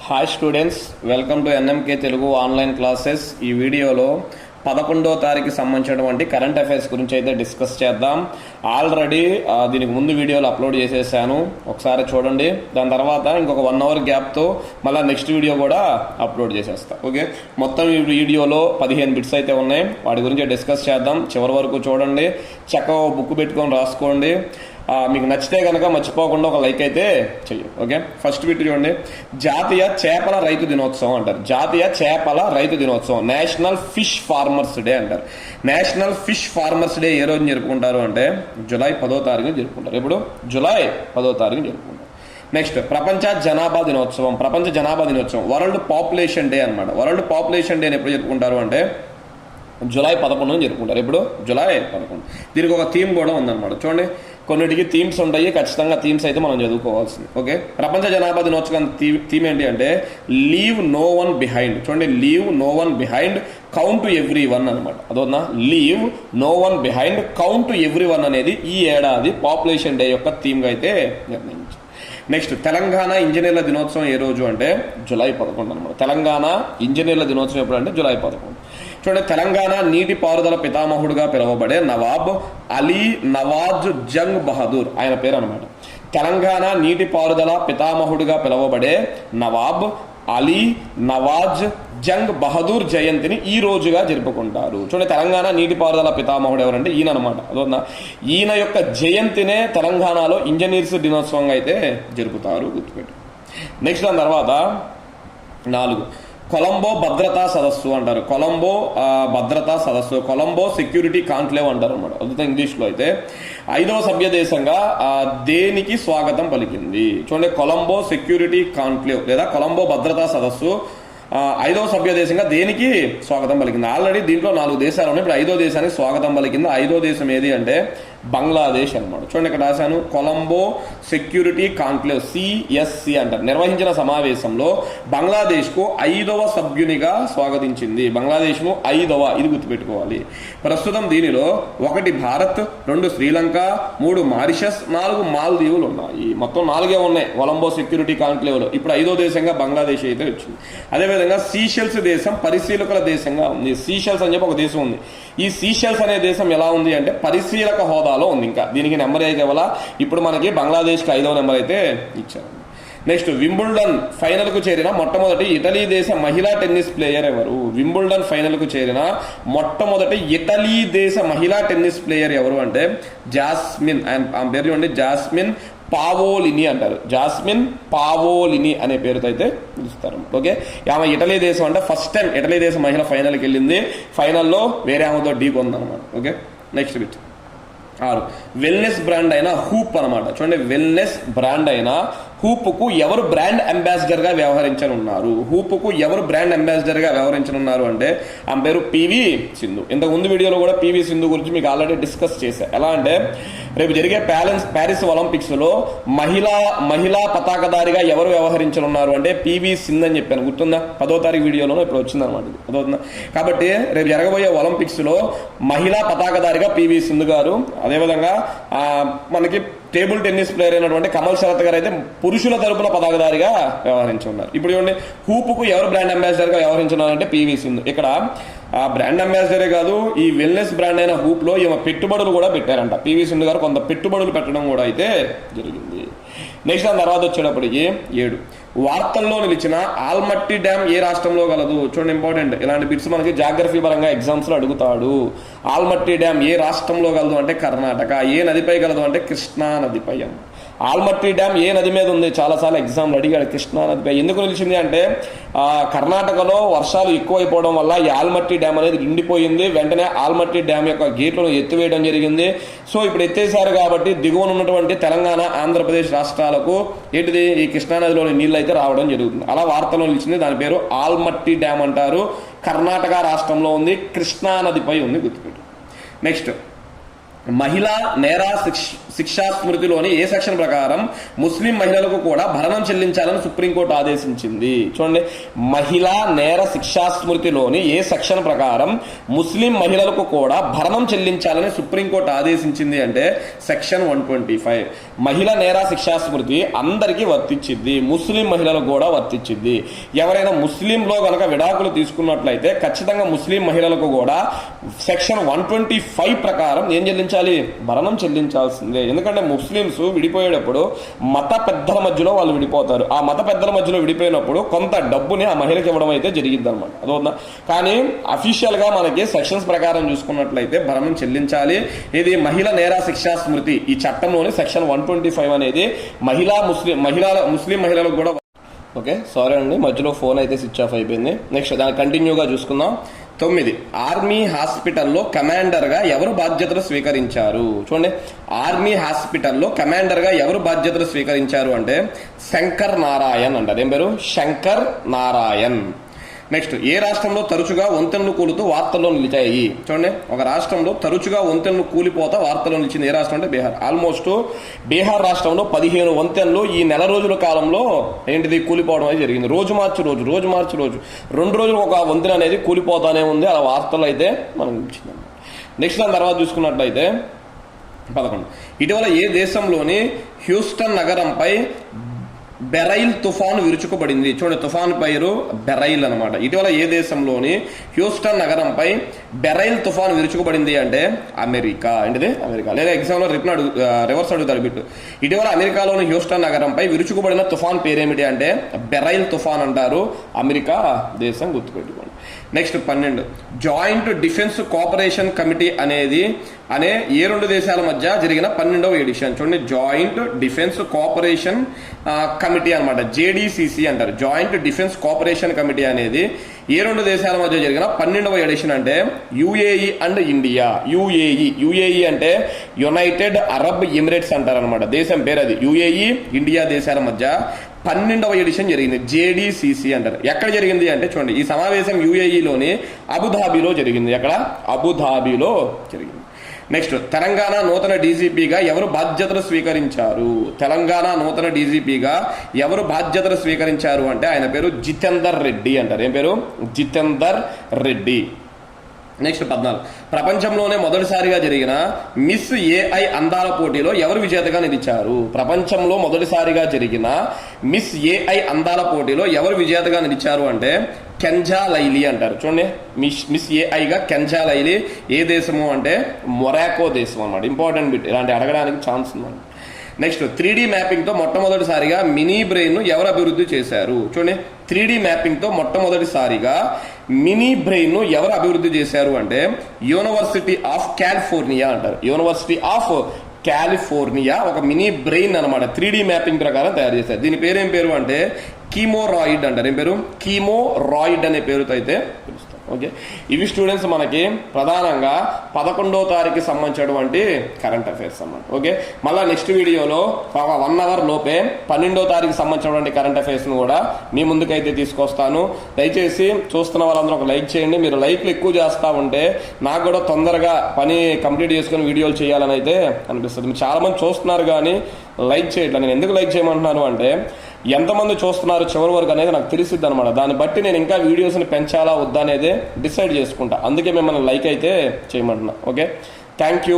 Hi students, welcome to NMK Telugu online classes. ఈ వీడియోలో 11వ తారీఖుకి సంబంధించినటువంటి కరెంట్ అఫైర్స్ గురించి అయితే డిస్కస్ చేద్దాం. ఆల్రెడీ దీనికి ముందు వీడియోలు అప్లోడ్ చేసేసాను, ఒకసారి చూడండి. దాని తర్వాత ఇంకొక 1 అవర్ గ్యాప్తో మళ్ళీ నెక్స్ట్ వీడియో కూడా అప్లోడ్ చేసేస్తాం. ఓకే, మొత్తం ఈ వీడియోలో 15 బిట్స్ అయితే ఉన్నాయి, వాటి గురించి డిస్కస్ చేద్దాం. చివరి వరకు చూడండి, చక్కగా బుక్ పెట్టుకొని రాసుకోండి. మీకు నచ్చితే కనుక మర్చిపోకుండా ఒక లైక్ అయితే చెయ్యండి. ఓకే, ఫస్ట్ బిట్ చూడండి. జాతీయ చేపల రైతు దినోత్సవం అంటారు. జాతీయ చేపల రైతు దినోత్సవం, నేషనల్ ఫిష్ ఫార్మర్స్ డే అంటారు. నేషనల్ ఫిష్ ఫార్మర్స్ డే ఏ రోజు జరుపుకుంటారు అంటే జూలై 10వ తారీఖున జరుపుకుంటారు. ఇప్పుడు జూలై 10వ తారీఖున జరుపుకుంటారు. నెక్స్ట్ ప్రపంచ జనాభా దినోత్సవం. ప్రపంచ జనాభా దినోత్సవం వరల్డ్ పాపులేషన్ డే అనమాట. వరల్డ్ పాపులేషన్ డేని ఎప్పుడు జరుపుకుంటారు అంటే జూలై 11న జరుపుకుంటారు. ఇప్పుడు జూలై 11. దీనికి ఒక థీమ్ కూడా ఉందన్నమాట. చూడండి, కొన్నిటికి థీమ్స్ ఉంటాయి, ఖచ్చితంగా థీమ్స్ అయితే మనం చదువుకోవాల్సింది. ఓకే, ప్రపంచ జనాభా దినోత్సవం థీమ్ ఏంటి అంటే లీవ్ నో వన్ బిహైండ్. చూడండి, leave no one behind, count to everyone అనమాట. అదొన్నా leave no one behind, count to everyone అనేది ఈ ఏడాది పాపులేషన్ డే యొక్క థీమ్గా అయితే నిర్ణయించారు. నెక్స్ట్ తెలంగాణ ఇంజనీర్ల దినోత్సవం ఏ రోజు అంటే జూలై 11 అనమాట. తెలంగాణ ఇంజనీర్ల దినోత్సవం ఎప్పుడు అంటే జూలై 11. చూడండి, తెలంగాణ నీటిపారుదల పితామహుడుగా పిలువబడే నవాబ్ అలీ నవాజ్ జంగ్ బహదూర్ ఆయన పేరు అనమాట. తెలంగాణ నీటిపారుదల పితామహుడుగా పిలువబడే నవాబ్ అలీ నవాజ్ జంగ్ బహదూర్ జయంతిని ఈ రోజుగా జరుపుకుంటారు. చూడండి, తెలంగాణ నీటిపారుదల పితామహుడు ఎవరంటే ఈయన అనమాట. అదొన్న ఈయన యొక్క జయంతినే తెలంగాణలో ఇంజనీర్స్ దినోత్సవంగా అయితే జరుపుతారు, గుర్తుపెట్టు. నెక్స్ట్ దాని తర్వాత 4 కొలంబో భద్రతా సదస్సు అంటారు. కొలంబో భద్రతా సదస్సు, కొలంబో సెక్యూరిటీ కాన్క్లేవ్ అంటారు అనమాట. అద్భుతం ఇంగ్లీష్లో. అయితే 5వ సభ్య దేశంగా దేనికి స్వాగతం పలికింది? చూడండి, కొలంబో సెక్యూరిటీ కాన్క్లేవ్ లేదా కొలంబో భద్రతా సదస్సు 5వ సభ్య దేశంగా దేనికి స్వాగతం పలికింది? ఆల్రెడీ దీంట్లో 4 దేశాలు ఉన్నాయి, ఇప్పుడు 5వ దేశానికి స్వాగతం పలికింది. 5వ దేశం ఏది అంటే బంగ్లాదేశ్ అనమాట. చూడండి, ఇక్కడ రాశాను, కొలంబో సెక్యూరిటీ కాన్క్లేవ్ సిఎస్సి అంటారు. నిర్వహించిన సమావేశంలో బంగ్లాదేశ్కు 5వ సభ్యునిగా స్వాగతించింది. బంగ్లాదేశ్ను 5వ, ఇది గుర్తుపెట్టుకోవాలి. ప్రస్తుతం దీనిలో 1 భారత్, 2 శ్రీలంక, 3 మారిషస్, 4 మాల్దీవులు ఉన్నాయి. మొత్తం 4 ఉన్నాయి కొలంబో సెక్యూరిటీ కాన్క్లేవ్లో. ఇప్పుడు 5వ దేశంగా బంగ్లాదేశ్ అయితే వచ్చింది. అదేవిధంగా సీషెల్స్ దేశం పరిశీలకుల దేశంగా ఉంది. సీషెల్స్ అని చెప్పి ఒక దేశం ఉంది. ఈ సీషెల్స్ అనే దేశం ఎలా ఉంది అంటే పరిశీలక హోదాలో ఉంది. ఇంకా దీనికి నెంబర్ అయితే ఇవ్వాల. ఇప్పుడు మనకి బంగ్లాదేశ్కి 5వ నెంబర్ అయితే ఇచ్చారు. నెక్స్ట్ వింబుల్డన్ ఫైనల్కు చేరిన మొట్టమొదటి ఇటలీ దేశ మహిళా టెన్నిస్ ప్లేయర్ ఎవరు? వింబుల్డన్ ఫైనల్కు చేరిన మొట్టమొదటి ఇటలీ దేశ మహిళా టెన్నిస్ ప్లేయర్ ఎవరు అంటే జాస్మిన్. ఆమె పేరు చూడండి, జాస్మిన్ పావోలిని అంటారు. జాస్మిన్ పావోలిని అనే పేరుతో అయితే పిలుస్తారు. ఓకే, ఆమె ఇటలీ దేశం అంటే ఫస్ట్ టైం ఇటలీ దేశం మహిళ ఫైనల్కి వెళ్ళింది. ఫైనల్లో వేరే ఆమెతో ఢీ కొందనమాట. Okay, next bit 6 wellness brand అయిన హూప్ అనమాట. చూడండి, వెల్నెస్ బ్రాండ్ అయిన హూప్కు ఎవరు బ్రాండ్ అంబాసిడర్గా వ్యవహరించనున్నారు? హూప్కు ఎవరు బ్రాండ్ అంబాసిడర్గా వ్యవహరించనున్నారు అంటే ఆమె పేరు పివి సింధు. ఇంతకు ముందు వీడియోలో కూడా పివి సింధు గురించి మీకు ఆల్రెడీ డిస్కస్ చేశాను. ఎలా అంటే రేపు జరిగే ప్యారిస్ ఒలింపిక్స్లో మహిళా పతాకధారిగా ఎవరు వ్యవహరించనున్నారు అంటే పివి సింధు అని చెప్పాను, గుర్తుందా? 10వ తారీఖు వీడియోలో ఇప్పుడు వచ్చిందనమాట. అదవుతుందా? కాబట్టి రేపు జరగబోయే ఒలింపిక్స్లో మహిళా పతాకధారిగా పివి సింధు గారు, అదేవిధంగా మనకి టేబుల్ టెన్నిస్ ప్లేయర్ అయినటువంటి కమల్ శరత్ గారు అయితే పురుషుల తరపున పతాకధారిగా వ్యవహరించున్నారు. ఇప్పుడు చూడండి, హూప్కు ఎవరు బ్రాండ్ అంబాసిడర్గా వ్యవహరించున్నారంటే పివి సింధు. ఇక్కడ ఆ బ్రాండ్ అంబాసిడరే కాదు, ఈ వెల్నెస్ బ్రాండ్ అయిన హూప్లో ఈమె పెట్టుబడులు కూడా పెట్టారంట. పివి సింధు గారు కొంత పెట్టుబడులు పెట్టడం కూడా అయితే జరిగింది. నెక్స్ట్ దాని తర్వాత వచ్చేటప్పటికి 7 వార్తల్లో నిలిచిన ఆల్మట్టి డ్యామ్ ఏ రాష్ట్రంలో గలదు? చూడండి, ఇంపార్టెంట్. ఇలాంటి బిట్స్ మనకి జాగ్రఫీ పరంగా ఎగ్జామ్స్లో అడుగుతాడు. ఆల్మట్టి డ్యామ్ ఏ రాష్ట్రంలో గలదు అంటే కర్ణాటక. ఏ నదిపై గలదు అంటే కృష్ణా నదిపై. ఆల్మట్టి డ్యామ్ ఏ నది మీద ఉంది? చాలాసార్లు ఎగ్జామ్లు అడిగాడు. కృష్ణా నదిపై. ఎందుకు నిలిచింది అంటే కర్ణాటకలో వర్షాలు ఎక్కువైపోవడం వల్ల ఈ ఆల్మట్టి డ్యామ్ అనేది నిండిపోయింది. వెంటనే ఆల్మట్టి డ్యామ్ యొక్క గేట్లను ఎత్తివేయడం జరిగింది. సో ఇప్పుడు ఎత్తేసారు కాబట్టి దిగువన ఉన్నటువంటి తెలంగాణ, ఆంధ్రప్రదేశ్ రాష్ట్రాలకు ఏంటిది ఈ కృష్ణానదిలోని నీళ్ళు అయితే రావడం జరుగుతుంది. అలా వార్తలో నిలిచింది. దాని పేరు ఆల్మట్టి డ్యామ్ అంటారు. కర్ణాటక రాష్ట్రంలో ఉంది, కృష్ణా నదిపై ఉంది, గుర్తుపెట్టు. నెక్స్ట్ మహిళా నేర శిక్షా స్మృతిలోని ఏ సెక్షన్ ప్రకారం ముస్లిం మహిళలకు కూడా భరణం చెల్లించాలని సుప్రీంకోర్టు ఆదేశించింది? చూడండి, మహిళా నేర శిక్షా స్మృతిలోని ఏ సెక్షన్ ప్రకారం ముస్లిం మహిళలకు కూడా భరణం చెల్లించాలని సుప్రీంకోర్టు ఆదేశించింది అంటే సెక్షన్ 125. మహిళా నేర శిక్షా స్మృతి అందరికీ వర్తించింది, ముస్లిం మహిళలకు కూడా వర్తించింది. ఎవరైనా ముస్లింలో గనక విడాకులు తీసుకున్నట్లయితే ఖచ్చితంగా ముస్లిం మహిళలకు కూడా సెక్షన్ 125 ప్రకారం ఏం చెల్లించాలి? భరణం చెల్లించాల్సిందే. ఎందుకంటే ముస్లింస్ విడిపోయేటప్పుడు మత పెద్దల మధ్యలో వాళ్ళు విడిపోతారు. ఆ మత పెద్దల మధ్యలో విడిపోయినప్పుడు కొంత డబ్బుని ఆ మహిళకి ఇవ్వడం అయితే జరిగింది అనమాట. అదవుతుందా? కానీ అఫీషియల్ గా మనకి సెక్షన్స్ ప్రకారం చూసుకున్నట్లయితే భరణం చెల్లించాలి. ఇది మహిళా నేర శిక్షా స్మృతి ఈ చట్టంలోని సెక్షన్ 125 అనేది ముస్లిం మహిళలకు కూడా. ఓకే, సారీ అండి, మధ్యలో ఫోన్ అయితే స్విచ్ ఆఫ్ అయిపోయింది. నెక్స్ట్ దాన్ని కంటిన్యూగా చూసుకుందాం. 9, ఆర్మీ హాస్పిటల్లో కమాండర్ గా ఎవరు బాధ్యతలు స్వీకరించారు? చూడండి, ఆర్మీ హాస్పిటల్లో కమాండర్ గా ఎవరు బాధ్యతలు స్వీకరించారు అంటే శంకర్ నారాయణ్ అంటారు. ఏం పేరు? శంకర్ నారాయణ్. నెక్స్ట్, ఏ రాష్ట్రంలో తరచుగా వంతెనలు కూలుతూ వార్తల్లో నిలిచాయి? చూడండి, ఒక రాష్ట్రంలో తరచుగా వంతెనలు కూలిపోతా వార్తల్లో నిలిచింది ఏ రాష్ట్రం అంటే బీహార్. ఆల్మోస్ట్ బీహార్ రాష్ట్రంలో 15 వంతెనలు ఈ నెల రోజుల కాలంలో ఏంటిది కూలిపోవడం అనేది జరిగింది. రోజు మార్చి రోజు 2 రోజులు ఒక వంతెన అనేది కూలిపోతానే ఉంది. అలా వార్తలు అయితే మనం నిలిచింది. నెక్స్ట్ దాని తర్వాత చూసుకున్నట్లయితే 11, ఇటీవల ఏ దేశంలోని హ్యూస్టన్ నగరంపై బెరైల్ తుఫాను విరుచుకుపడింది? చూడండి, తుఫాను పేరు బెరైల్ అనమాట. ఇటీవల ఏ దేశంలోని హ్యూస్టన్ నగరంపై బెరైల్ తుఫాను విరుచుకుపడింది అంటే అమెరికా. ఏంటిది? అమెరికా. లేదా ఎగ్జామ్లో రివర్స్ అడుగుతారు బిట్టు. ఇటీవల అమెరికాలోని హ్యూస్టన్ నగరంపై విరుచుకుపడిన తుఫాన్ పేరేమిటి అంటే బెరైల్ తుఫాన్ అంటారు. అమెరికా దేశం, గుర్తుపెట్టుకోండి. Next 12, joint defence cooperation committee అనే ఏ 2 దేశాల మధ్య జరిగిన 12వ ఎడిషన్. చూడండి, జాయింట్ డిఫెన్స్ కోఆపరేషన్ కమిటీ అనమాట, జేడీసీసీ అంటారు. జాయింట్ డిఫెన్స్ కోఆపరేషన్ కమిటీ అనేది ఏ 2 దేశాల మధ్య జరిగిన 12వ ఎడిషన్ అంటే యుఏఈ అండ్ ఇండియా. యుఏఈ అంటే యునైటెడ్ అరబ్ ఎమిరేట్స్ అంటారు అనమాట. దేశం పేరు అది. యుఏఈ, ఇండియా దేశాల మధ్య 12వ ఎడిషన్ జరిగింది. జేడీసీసీ అంటారు. ఎక్కడ జరిగింది అంటే చూడండి, ఈ సమావేశం యుఏఈలోని అబుధాబిలో జరిగింది. ఎక్కడ? అబుధాబిలో జరిగింది. నెక్స్ట్, తెలంగాణ నూతన డీజీపీగా ఎవరు బాధ్యతలు స్వీకరించారు? తెలంగాణ నూతన డీజీపీగా ఎవరు బాధ్యతలు స్వీకరించారు అంటే ఆయన పేరు జితేందర్ రెడ్డి అంటారు. ఏం పేరు? జితేందర్ రెడ్డి. నెక్స్ట్ 14, ప్రపంచంలోనే మొదటిసారిగా జరిగిన మిస్ ఏఐ అందాల పోటీలో ఎవరు విజేతగా నిలిచారు? ప్రపంచంలో మొదటిసారిగా జరిగిన మిస్ ఏఐ అందాల పోటీలో ఎవరు విజేతగా నిలిచారు అంటే కెంజా లైలీ అంటారు. చూడండి, మిస్ ఏఐగా కెంజా లైలీ ఏ దేశము అంటే మొరాకో దేశం అన్నమాట. ఇంపార్టెంట్ బిట్, ఇలాంటి అడగడానికి ఛాన్స్ ఉందండి. నెక్స్ట్, 3D మ్యాపింగ్తో మొట్టమొదటిసారిగా మినీ బ్రెయిన్ను ఎవరు అభివృద్ధి చేశారు? చూడండి, 3D మ్యాపింగ్తో మొట్టమొదటిసారిగా మినీ బ్రెయిన్ను ఎవరు అభివృద్ధి చేశారు అంటే యూనివర్సిటీ ఆఫ్ కాలిఫోర్నియా అంటారు. యూనివర్సిటీ ఆఫ్ కాలిఫోర్నియా ఒక మినీ బ్రెయిన్ అనమాట 3D మ్యాపింగ్ ప్రకారం తయారు చేశారు. దీని పేరు ఏం పేరు అంటే కీమోరాయిడ్ అంటారు. ఏం పేరు? కీమోరాయిడ్ అనే పేరుతో అయితే పిలుస్తారు. ఓకే, ఇవి స్టూడెంట్స్ మనకి ప్రధానంగా 11వ తారీఖుకి సంబంధించినటువంటి కరెంట్ అఫైర్స్ అన్నమాట. ఓకే, మళ్ళీ నెక్స్ట్ వీడియోలో 1 అవర్ లోపే 12వ తారీఖుకి సంబంధించినటువంటి కరెంట్ అఫైర్స్ను కూడా మీ ముందుకైతే తీసుకొస్తాను. దయచేసి చూస్తున్న వాళ్ళందరూ ఒక లైక్ చేయండి. మీరు లైక్లు ఎక్కువ చేస్తూ ఉంటే నాకు కూడా తొందరగా పని కంప్లీట్ చేసుకుని వీడియోలు చేయాలని అయితే అనిపిస్తుంది. మీరు చాలామంది చూస్తున్నారు కానీ లైక్ చేయట్లేదు. నేను ఎందుకు లైక్ చేయమంటున్నాను అంటే ఎంతమంది చూస్తున్నారు చివరి వరకు అనేది నాకు తెలిసిద్ది అనమాట. దాన్ని బట్టి నేను ఇంకా వీడియోస్ని పెంచాలా వద్దా అనేది డిసైడ్ చేసుకుంటా. అందుకే మిమ్మల్ని లైక్ అయితే చేయమంటున్నా. Okay, thank you.